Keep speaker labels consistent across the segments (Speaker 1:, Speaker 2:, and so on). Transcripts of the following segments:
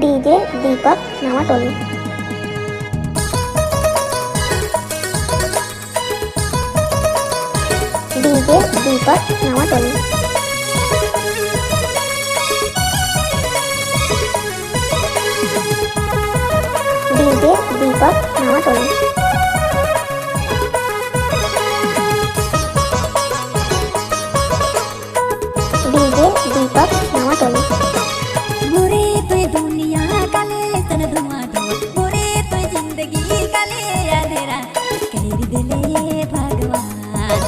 Speaker 1: DJ दीपक Navatoli. DJ दीपक Navatoli. DJ दीपक Navatoli. DJ दीपक नवाटोली।
Speaker 2: मोरे तो दुनिया काले सन धुआं धुआं, मोरे तो जिंदगी काले अंधेरा कर दिले भगवान।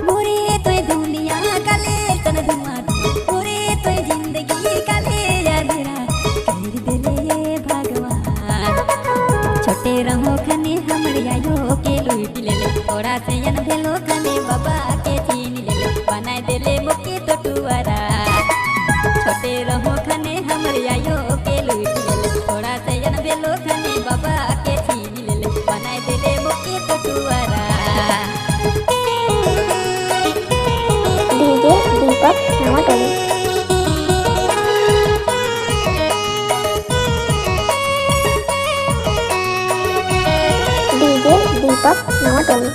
Speaker 2: मोरे तो दुनिया काले सन धुआं धुआं, मोरे तो जिंदगी काले अंधेरा कर दिले भगवान। छोटे रहो खने हमरे आयो के लुट ले ले, थोड़ा से यन भेलो खने बाबा के छीन ले ले, बनाए देले मुके तो टुवारा। छोटे रहो खने हमरे आयो के लुट ले ले, थोड़ा से यन भेलो खने बाबा के छीन ले ले, बनाए देले मुके तो टुवारा।
Speaker 1: डीजे दीपक नवाटोली। डीजे दीपक नवाटोली।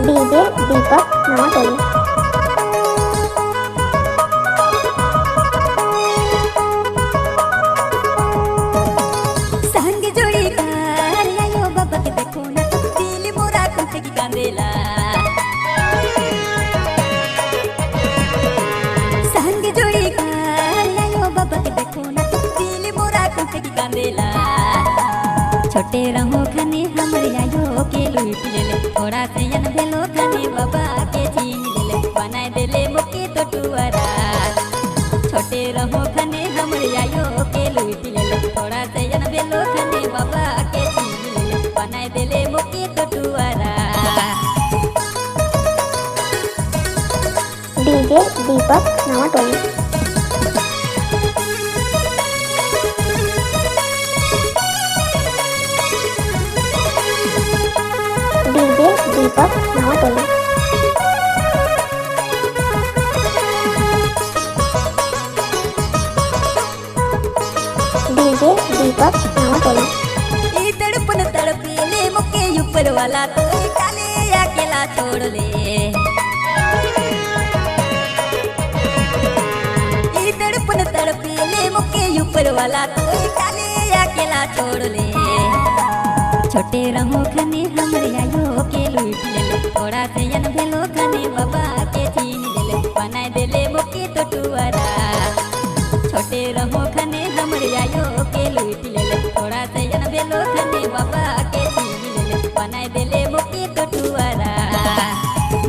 Speaker 1: डीजे दीपक नवाटोली।
Speaker 2: संग जोड़ी कार आयो बाबा के देखो ना, दिल मोरा कुछ की कांदेला। संग जोड़ी कार आयो बाबा के देखो ना, दिल मोरा कुछ की कांदेला। छोटे रहो खने हमरे आयो के लुट ले ले, थोड़ा से यन भेलो खने बाबा के छीन ले ले, बनाए देले मुके तो टुवारा। छोटे रहो खने हमरे आयो के लुट ले ले, थोड़ा से यन भेलो खने बाबा के छीन ले ले, बनाए देले मुके तो टुवारा।
Speaker 1: डीजे दीपक नवाटोली। डीजे दीपक नवाटोली। डीजे दीपक नवाटोली।
Speaker 2: ई तड़पन तड़पेले मुके ऊपर वाला तो काले अकेला छोड़ ले। ई तड़पन तड़पेले मुके ऊपर वाला तो काले अकेला छोड़ ले। छोटे रहो खने हमरे आयो के लुट ले ले, थोड़ा से यन भेलो खने बाबा के छीन ले ले, बनाए देले मुके तो टुवारा। छोटे रहो खने हमरे आयो के लुट ले ले, थोड़ा से यन भेलो खने बाबा के छीन ले ले, बनाए देले मुके तो टुवारा।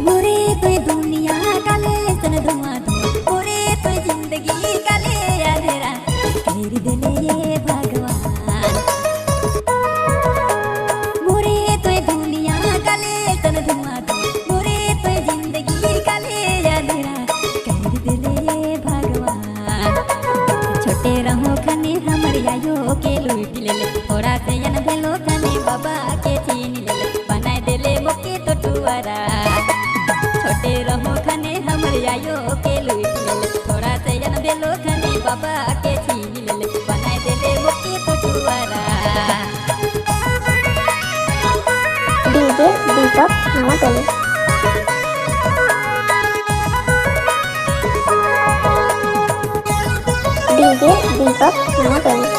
Speaker 2: मोरे तो दुनिया काले सन धुआं धुआं, मोरे तो जिंदगी काले अंधेरा कर दिले भगवान। मोरे तो दुनिया काले सन धुआं धुआं, मोरे तो जिंदगी काले अंधेरा कर दिले भगवान। छोटे रहो खने हमरे आयो के लुट ले ले, थोड़ा से यन भेलो खने बाबा के छीन ले ले, बनाए देले मुके तो टुवारा। छोटे रहो खने हमरे आयो के लुट ले ले, थोड़ा से यन भेलो खने बाबा के छीन ले ले, बनाए देले मुके तो टुवारा।
Speaker 1: डीजे दीपक नवाटोली। डीजे दीपक नवाटोली।